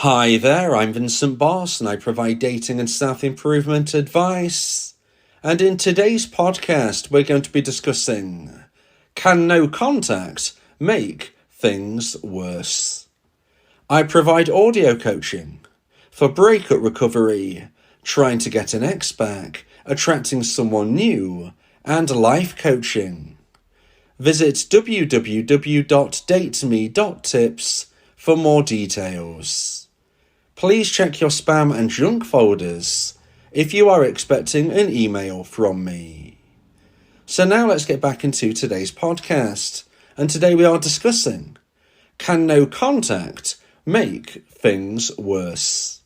Hi there, I'm Vincent Boss and I provide dating and self-improvement advice. And in today's podcast, we're going to be discussing, can no contact make things worse? I provide audio coaching for breakup recovery, trying to get an ex back, attracting someone new, and life coaching. Visit www.dateme.tips for more details. Please check your spam and junk folders if you are expecting an email from me. So now let's get back into today's podcast. And today we are discussing, can no contact make things worse?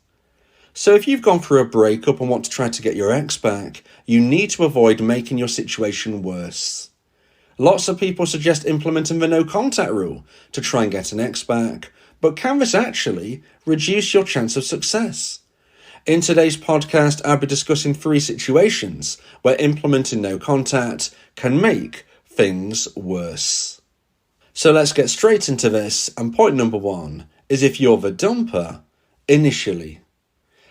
So if you've gone through a breakup and want to try to get your ex back, you need to avoid making your situation worse. Lots of people suggest implementing the no contact rule to try and get an ex back, but can this actually reduce your chance of success? In today's podcast, I'll be discussing 3 situations where implementing no contact can make things worse. So let's get straight into this, and point number 1 is if you're the dumper initially.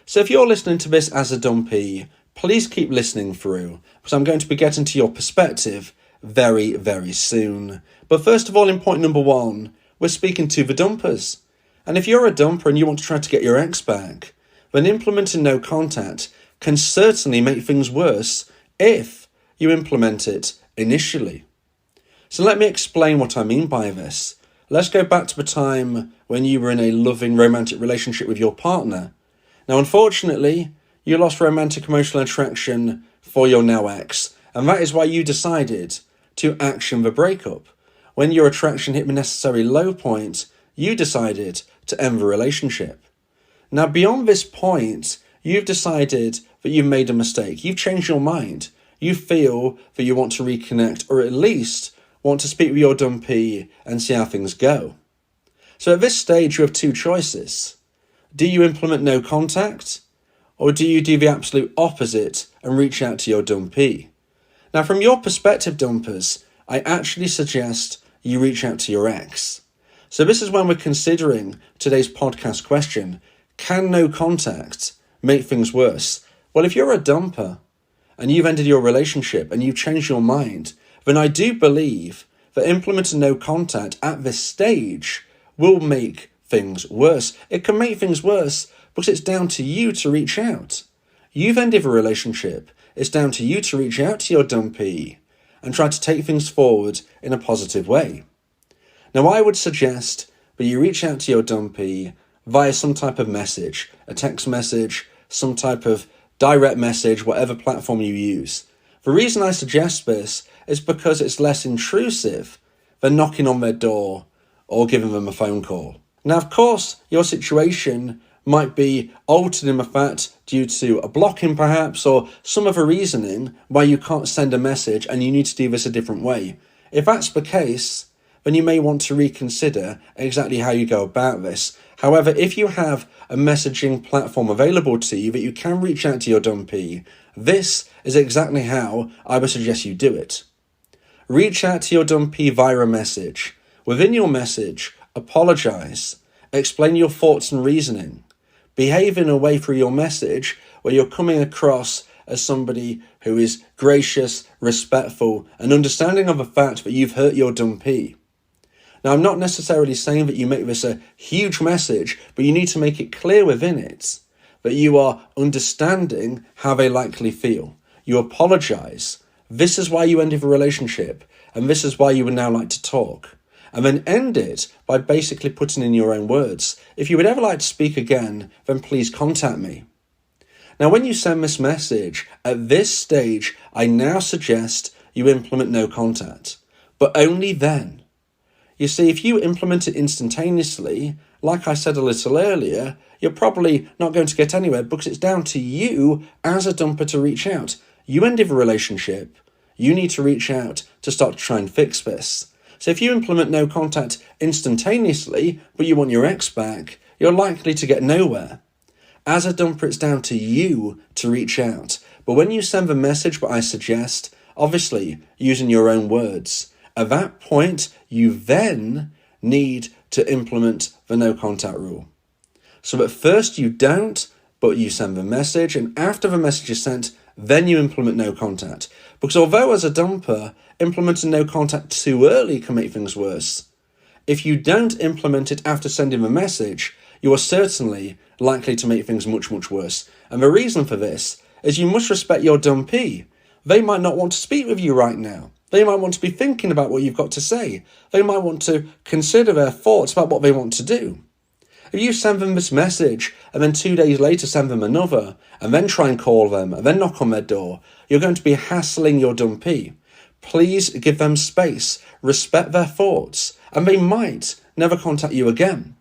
So if you're listening to this as a dumpee, please keep listening through, because I'm going to be getting to your perspective very, very soon. But first of all, in point number 1, we're speaking to the dumpers. And if you're a dumper and you want to try to get your ex back, then implementing no contact can certainly make things worse if you implement it initially. So let me explain what I mean by this. Let's go back to the time when you were in a loving romantic relationship with your partner. Now, unfortunately, you lost romantic emotional attraction for your now ex, and that is why you decided to action the breakup. When your attraction hit the necessary low point, you decided to end the relationship. Now, beyond this point, you've decided that you've made a mistake. You've changed your mind. You feel that you want to reconnect, or at least want to speak with your dumpee and see how things go. So at this stage, you have 2 choices. Do you implement no contact, or do you do the absolute opposite and reach out to your dumpee? Now, from your perspective, dumpers, I actually suggest you reach out to your ex. So this is when we're considering today's podcast question, can no contact make things worse? Well, if you're a dumper and you've ended your relationship and you've changed your mind, then I do believe that implementing no contact at this stage will make things worse. It can make things worse because it's down to you to reach out. You've ended a relationship. It's down to you to reach out to your dumpee and try to take things forward in a positive way. Now, I would suggest that you reach out to your dumpee via some type of message, a text message, some type of direct message, whatever platform you use. The reason I suggest this is because it's less intrusive than knocking on their door or giving them a phone call. Now, of course, your situation might be altered in the fact due to a blocking perhaps, or some other reasoning why you can't send a message and you need to do this a different way. If that's the case, then you may want to reconsider exactly how you go about this. However, if you have a messaging platform available to you that you can reach out to your dumpee, this is exactly how I would suggest you do it. Reach out to your dumpee via a message. Within your message, apologize, explain your thoughts and reasoning. Behave in a way through your message where you're coming across as somebody who is gracious, respectful, and understanding of the fact that you've hurt your dumpee. Now, I'm not necessarily saying that you make this a huge message, but you need to make it clear within it that you are understanding how they likely feel. You apologize. This is why you ended the relationship, and this is why you would now like to talk. And then end it by basically putting in your own words. If you would ever like to speak again, then please contact me. Now, when you send this message, at this stage, I now suggest you implement no contact, but only then. You see, if you implement it instantaneously, like I said a little earlier, you're probably not going to get anywhere because it's down to you as a dumper to reach out. You ended the relationship. You need to reach out to start to try and fix this. So if you implement no contact instantaneously, but you want your ex back, you're likely to get nowhere. As a dumper, it's down to you to reach out. But when you send the message, what I suggest, obviously using your own words, at that point, you then need to implement the no contact rule. So at first you don't, but you send the message, and after the message is sent, then you implement no contact. Because although as a dumper, implementing no contact too early can make things worse, if you don't implement it after sending the message, you are certainly likely to make things much, much worse. And the reason for this is you must respect your dumpee. They might not want to speak with you right now. They might want to be thinking about what you've got to say. They might want to consider their thoughts about what they want to do. If you send them this message and then 2 days later send them another and then try and call them and then knock on their door, you're going to be hassling your dumpee. Please give them space, respect their thoughts, and they might never contact you again.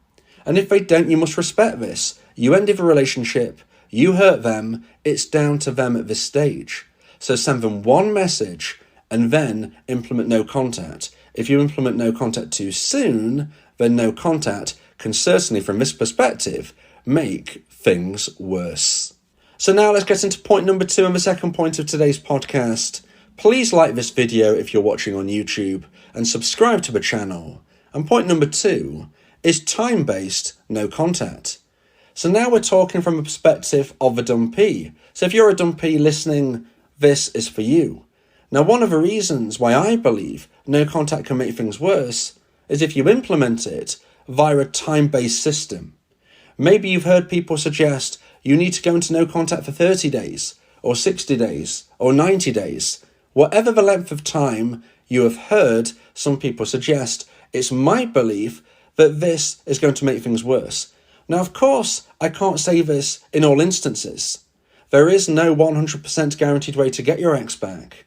And if they don't, you must respect this. You ended the relationship, you hurt them, it's down to them at this stage. So send them one message and then implement no contact. If you implement no contact too soon, then no contact can certainly, from this perspective, make things worse. So now let's get into point number 2 and the second point of today's podcast. Please like this video if you're watching on YouTube and subscribe to the channel. And point number 2 is time-based no contact. So now we're talking from a perspective of a dumpee. So if you're a dumpee listening, this is for you. Now, one of the reasons why I believe no contact can make things worse is if you implement it via a time-based system. Maybe you've heard people suggest you need to go into no contact for 30 days, or 60 days, or 90 days. Whatever the length of time you have heard some people suggest, it's my belief that this is going to make things worse. Now, of course, I can't say this in all instances. There is no 100% guaranteed way to get your ex back.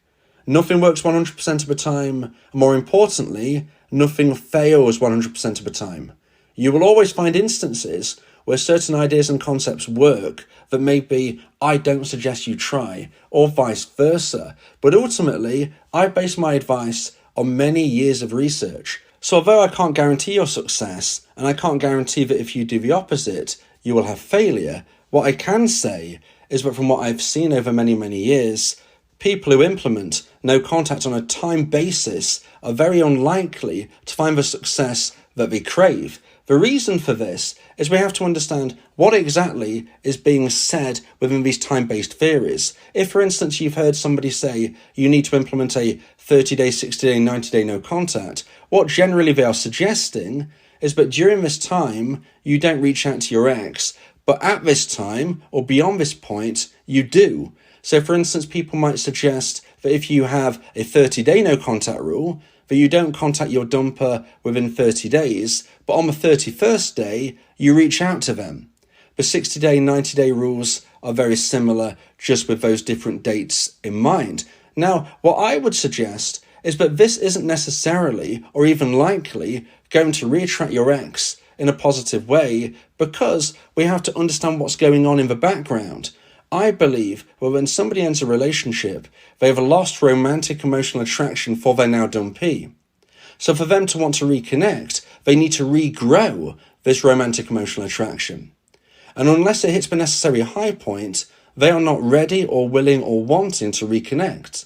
Nothing works 100% of the time, and more importantly, nothing fails 100% of the time. You will always find instances where certain ideas and concepts work that maybe I don't suggest you try, or vice versa. But ultimately, I base my advice on many years of research. So although I can't guarantee your success, and I can't guarantee that if you do the opposite, you will have failure, what I can say is that from what I've seen over many, many years, people who implement no contact on a time basis are very unlikely to find the success that they crave. The reason for this is we have to understand what exactly is being said within these time-based theories. If, for instance, you've heard somebody say you need to implement a 30-day, 60-day, 90-day no contact, what generally they are suggesting is that during this time, you don't reach out to your ex, but at this time, or beyond this point, you do. So, for instance, people might suggest that if you have a 30-day no contact rule, that you don't contact your dumper within 30 days, but on the 31st day, you reach out to them. The 60-day, 90-day rules are very similar, just with those different dates in mind. Now, what I would suggest is that this isn't necessarily, or even likely, going to reattract your ex in a positive way, because we have to understand what's going on in the background. I believe that when somebody ends a relationship, they have lost romantic emotional attraction for their now dumpee. So for them to want to reconnect, they need to regrow this romantic emotional attraction. And unless it hits the necessary high point, they are not ready or willing or wanting to reconnect.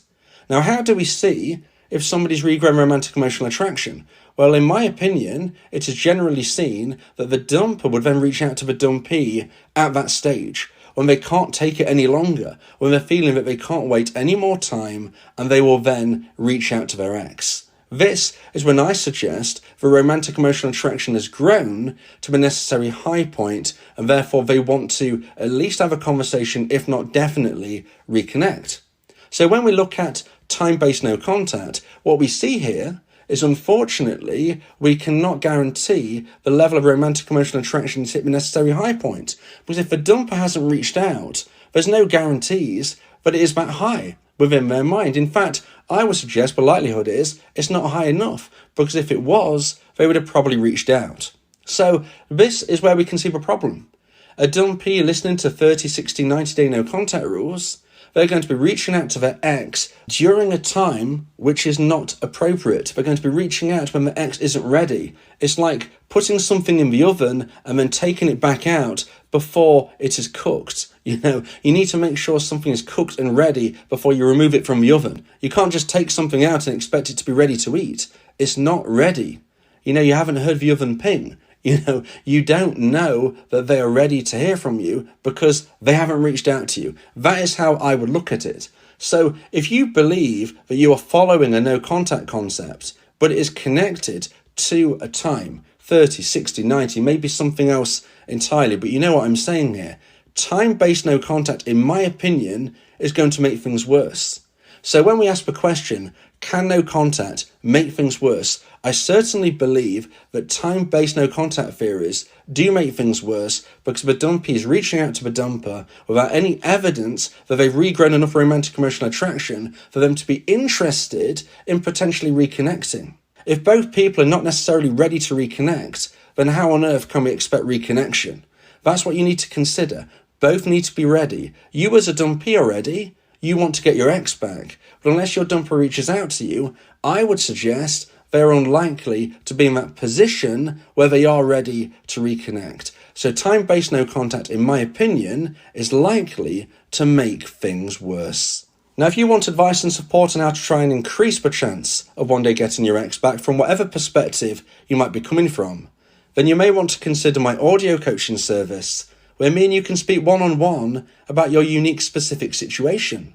Now, how do we see if somebody's regrown romantic emotional attraction? Well, in my opinion, it is generally seen that the dumper would then reach out to the dumpee at that stage, when they can't take it any longer, when they're feeling that they can't wait any more time, and they will then reach out to their ex. This is when I suggest the romantic emotional attraction has grown to the necessary high point, and therefore they want to at least have a conversation, if not definitely reconnect. So when we look at time-based no contact, what we see here is, unfortunately, we cannot guarantee the level of romantic emotional attraction to hit the necessary high point. Because if the dumper hasn't reached out, there's no guarantees that it is that high within their mind. In fact, I would suggest the likelihood is it's not high enough, because if it was, they would have probably reached out. So this is where we can see the problem. A dumpee listening to 30, 60, 90-day no contact rules, they're going to be reaching out to their ex during a time which is not appropriate. They're going to be reaching out when the ex isn't ready. It's like putting something in the oven and then taking it back out before it is cooked. You need to make sure something is cooked and ready before you remove it from the oven. You can't just take something out and expect it to be ready to eat. It's not ready. You haven't heard the oven ping. You don't know that they are ready to hear from you because they haven't reached out to you. That is how I would look at it. So if you believe that you are following a no contact concept, but it is connected to a time, 30, 60, 90, maybe something else entirely, but you know what I'm saying here. Time-based no contact, in my opinion, is going to make things worse. So when we ask the question, can no contact make things worse? I certainly believe that time-based no contact theories do make things worse because the dumpee is reaching out to the dumper without any evidence that they've regrown enough romantic emotional attraction for them to be interested in potentially reconnecting. If both people are not necessarily ready to reconnect, then how on earth can we expect reconnection? That's what you need to consider. Both need to be ready. You as a dumpee are ready. You want to get your ex back. But unless your dumper reaches out to you, I would suggest they're unlikely to be in that position where they are ready to reconnect. So time-based no contact, in my opinion, is likely to make things worse. Now, if you want advice and support on how to try and increase the chance of one day getting your ex back from whatever perspective you might be coming from, then you may want to consider my audio coaching service, where me and you can speak one-on-one about your unique specific situation.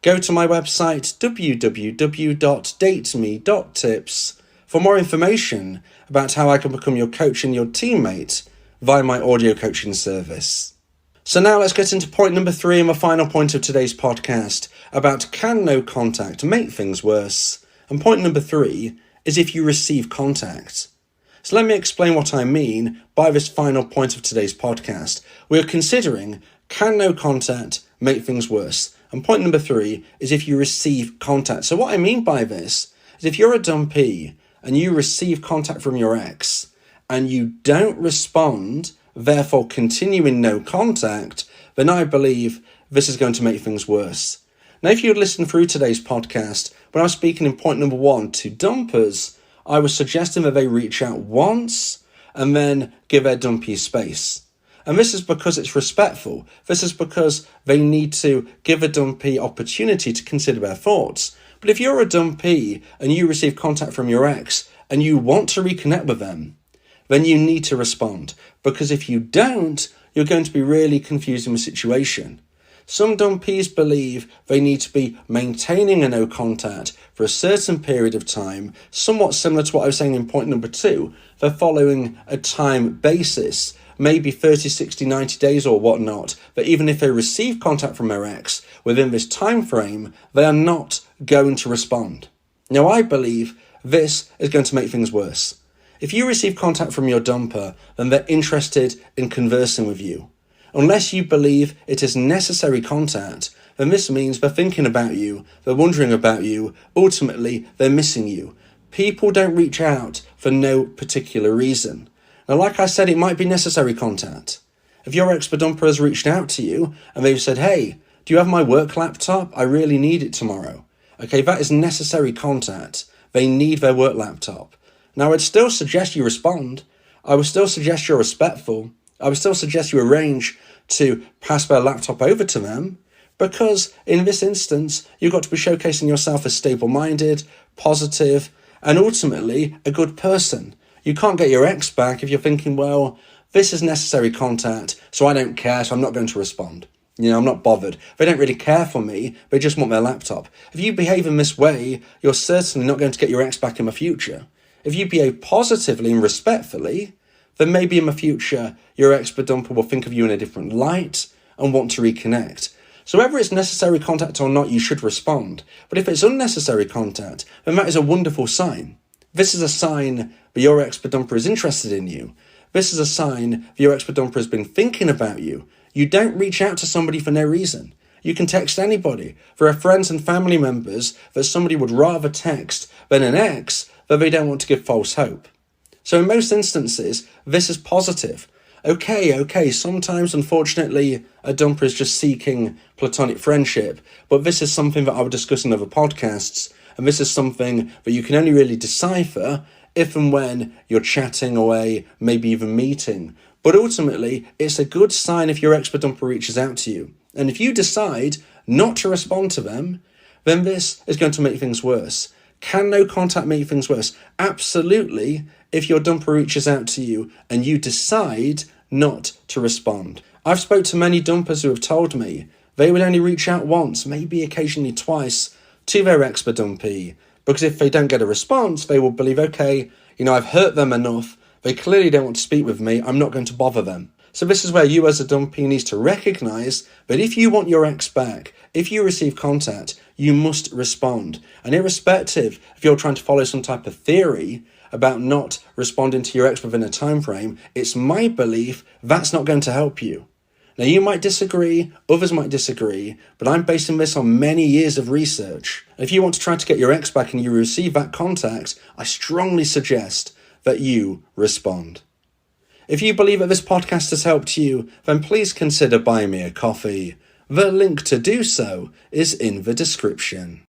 Go to my website www.dateme.tips for more information about how I can become your coach and your teammate via my audio coaching service. So now let's get into point number 3 and the final point of today's podcast about can no contact make things worse? And point number 3 is if you receive contact. So let me explain what I mean by this final point of today's podcast. We're considering can no contact make things worse? And point number 3 is if you receive contact. So what I mean by this is if you're a dumpee and you receive contact from your ex and you don't respond, therefore continuing no contact, then I believe this is going to make things worse. Now, if you had listened through today's podcast, when I was speaking in point number 1 to dumpers, I was suggesting that they reach out once and then give their dumpee space. And this is because it's respectful. This is because they need to give a dumpee opportunity to consider their thoughts. But if you're a dumpee and you receive contact from your ex and you want to reconnect with them, then you need to respond. Because if you don't, you're going to be really confusing the situation. Some dumpees believe they need to be maintaining a no contact for a certain period of time, somewhat similar to what I was saying in point number 2. They're following a time basis, maybe 30, 60, 90 days or whatnot, but even if they receive contact from their ex within this time frame, they are not going to respond. Now, I believe this is going to make things worse. If you receive contact from your dumper, then they're interested in conversing with you. Unless you believe it is necessary contact, then this means they're thinking about you, they're wondering about you, ultimately they're missing you. People don't reach out for no particular reason. Now, like I said, it might be necessary contact. If your ex-dumper has reached out to you and they've said, hey, do you have my work laptop? I really need it tomorrow. Okay, that is necessary contact. They need their work laptop. Now, I'd still suggest you respond. I would still suggest you're respectful. I would still suggest you arrange to pass their laptop over to them, because in this instance, you've got to be showcasing yourself as stable-minded, positive, and ultimately a good person. You can't get your ex back if you're thinking, well, this is necessary contact, so I don't care, so I'm not going to respond. I'm not bothered. They don't really care for me, they just want their laptop. If you behave in this way, you're certainly not going to get your ex back in the future. If you behave positively and respectfully, then maybe in the future, your ex-dumper will think of you in a different light and want to reconnect. So whether it's necessary contact or not, you should respond. But if it's unnecessary contact, then that is a wonderful sign. This is a sign that your ex-dumper is interested in you. This is a sign that your ex-dumper has been thinking about you. You don't reach out to somebody for no reason. You can text anybody. There are friends and family members that somebody would rather text than an ex that they don't want to give false hope. So in most instances, this is positive. Okay, sometimes, unfortunately, a dumper is just seeking platonic friendship, but this is something that I would discuss in other podcasts, and this is something that you can only really decipher if and when you're chatting away, maybe even meeting. But ultimately, it's a good sign if your ex-dumper reaches out to you. And if you decide not to respond to them, then this is going to make things worse. Can no contact make things worse? Absolutely, if your dumper reaches out to you and you decide not to respond. I've spoke to many dumpers who have told me they would only reach out once, maybe occasionally twice, to their ex-dumpee, because if they don't get a response, they will believe, okay, I've hurt them enough, they clearly don't want to speak with me, I'm not going to bother them. So this is where you as a dumpee need to recognise that if you want your ex back, if you receive contact, you must respond. And irrespective if you're trying to follow some type of theory about not responding to your ex within a time frame, it's my belief that's not going to help you. Now, you might disagree, others might disagree, but I'm basing this on many years of research. If you want to try to get your ex back and you receive that contact, I strongly suggest that you respond. If you believe that this podcast has helped you, then please consider buying me a coffee. The link to do so is in the description.